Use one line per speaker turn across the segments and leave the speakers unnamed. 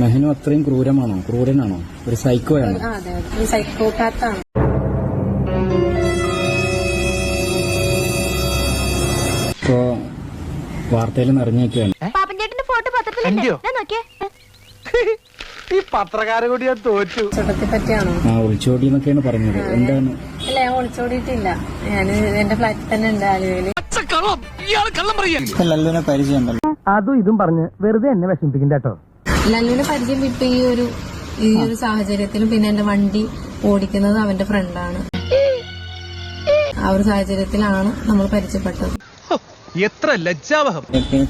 മെഹനു അത്രയും ക്രൂരമാണോ, ക്രൂരനാണോ, ഒരു സൈക്കോയാണോ?
അതെ, ഒരു സൈക്കോപാത്താണ്.
ഇപ്പോ വാർത്തയിൽ നിറഞ്ഞേക്കാണ്.
ഈ പത്രക്കാരെ കൂടി ഞാൻ തോറ്റു.
ഒളിച്ചോട്ടത്തെ പറ്റിയാണോ?
ഒളിച്ചോടി എന്നൊക്കെയാണ് പറഞ്ഞത്. എന്താണ്?
അല്ല, ഞാൻ ഒളിച്ചോടിയിട്ടില്ല. ഞാൻ എന്റെ ഫ്ലാറ്റിൽ തന്നെ ഉണ്ട്, ആലുവയില്.
ലല്ലുവിനെ പരിചയമുണ്ടല്ലോ.
അതും ഇതും പറഞ്ഞ് വെറുതെ എന്നെ വിഷമിപ്പിക്കണ്ട കേട്ടോ.
ലല്ലുവിനെ പരിചയം ഇപ്പൊ ഈ ഒരു സാഹചര്യത്തിലും പിന്നെ എന്റെ വണ്ടി ഓടിക്കുന്നത് അവന്റെ ഫ്രണ്ടാണ്. ആ ഒരു സാഹചര്യത്തിലാണ് നമ്മൾ പരിചയപ്പെട്ടത്.
എത്ര ലജ്ജാവഹം.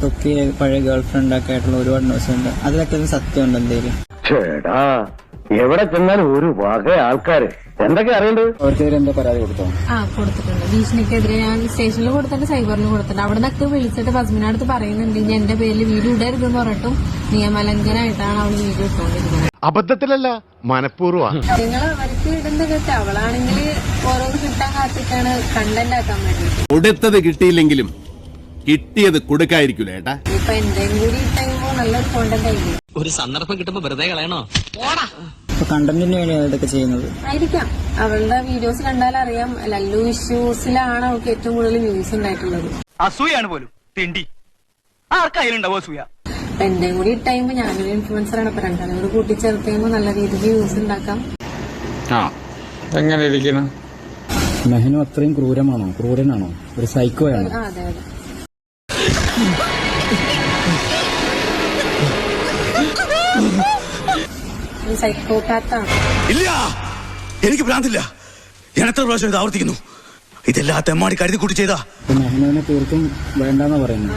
തൊക്കെ പഴയ ഗേൾ ഫ്രണ്ട് ഒക്കെ ആയിട്ടുള്ള ഒരുപാട് ന്യൂസ് ഉണ്ട്. അതിലൊക്കെ സത്യമുണ്ട് എന്തേലും?
എവിടെ ചെന്നാലും ഒരു വക ആൾക്കാര് എന്തൊക്കെ അറിയണ്ടത്.
അവർക്കെതിരെ എന്താ പരാതി കൊടുത്തോ?
കൊടുത്തിട്ടുണ്ട്. ഭീഷണിക്കെതിരെ ഞാൻ സ്റ്റേഷനിൽ കൊടുത്തിട്ട് സൈബറിൽ കൊടുത്തിട്ടുണ്ട്. അവിടെ നിന്നൊക്കെ വിളിച്ചിട്ട് ഫസ്മിനടുത്ത് പറയുന്നുണ്ട് ഇനി എന്റെ പേരിൽ വീഡിയോ ഇടരുതെന്ന് പറഞ്ഞിട്ടും നിയമലംഘനമായിട്ടാണ് അവള് വീഡിയോ ഇട്ടുകൊണ്ടിരിക്കുന്നത്.
അബദ്ധത്തിലല്ല, മനഃപൂർവ്വം.
നിങ്ങൾ അവർക്ക് ഇടുന്ന കേട്ട് അവളാണെങ്കിൽ ഓരോന്ന് കിട്ടാൻ കാത്തിട്ടാണ് കണ്ടന്റ് ആക്കാൻ വേണ്ടിട്ട്.
കൊടുത്തത് കിട്ടിയില്ലെങ്കിലും കിട്ടിയത് കൊടുക്കായിരിക്കൂല ഏട്ടാ.
ഇപ്പൊ എന്തെങ്കിലും കൂടി ഇട്ടുമ്പോ നല്ലൊരു കോണ്ടന്റ് ആയിരിക്കും.
ഒരു സന്ദർഭം കിട്ടുമ്പോ വെറുതെ കളയണോ?
കണ്ടന്റിന് വേണ്ടിയാണ് ഇതൊക്കെ ചെയ്യുന്നത്
ആയിരിക്കാം. അവളുടെ വീഡിയോസ് കണ്ടാൽ അറിയാം, ലല്ലു ഇഷ്യൂസിലാണ് അവൾക്ക് ഏറ്റവും കൂടുതൽ വ്യൂസ് ഉണ്ടായിട്ടുള്ളത്.
അസൂയാണ് പോലും തിണ്ടി. ആർക്കായാലുണ്ടാവും അസൂയ.
അപ്പൊ എന്തെങ്കിലും കൂടി ഇട്ടുമ്പോ ഞാനൊരു ഇൻഫ്ലുവൻസറാണ്. അപ്പൊ രണ്ടാളും കൂടി കൂട്ടിച്ചേർത്ത് കഴിയുമ്പോൾ നല്ല രീതിയിൽ വ്യൂസ് ഉണ്ടാക്കാം.
എങ്ങനെ ഇരിക്കണം?
മെഹനു അത്രയും ക്രൂരമാണോ, ക്രൂരനാണോ, ഒരു സൈക്കോയാണോ?
അതെ അതെ. സൈക്കോപാത്താണ്.
ഇല്ല, എനിക്ക് ഭ്രാന്തില്ല. ഞാൻ എത്ര പ്രാവശ്യം ഇത് ആവർത്തിക്കുന്നു. ഇതെല്ലാ തെമ്മാടി കരുതി കൂട്ടി ചെയ്താ.
മെഹനുവിനെ തീർത്തും വേണ്ടെന്നാ പറയുന്നത്.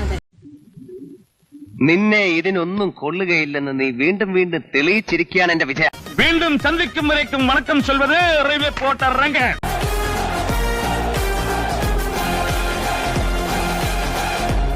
നിന്നെ ഇതിനൊന്നും കൊള്ളുകയില്ലെന്ന് നീ വീണ്ടും വീണ്ടും തെളിയിച്ചിരിക്കുകയാണ് എന്റെ വിജയം.
വീണ്ടും സന്ധിക്കും വരേക്കും വണക്കം ചൊൽവത് റെയിൽവേ പോർട്ടർ രംഗൻ.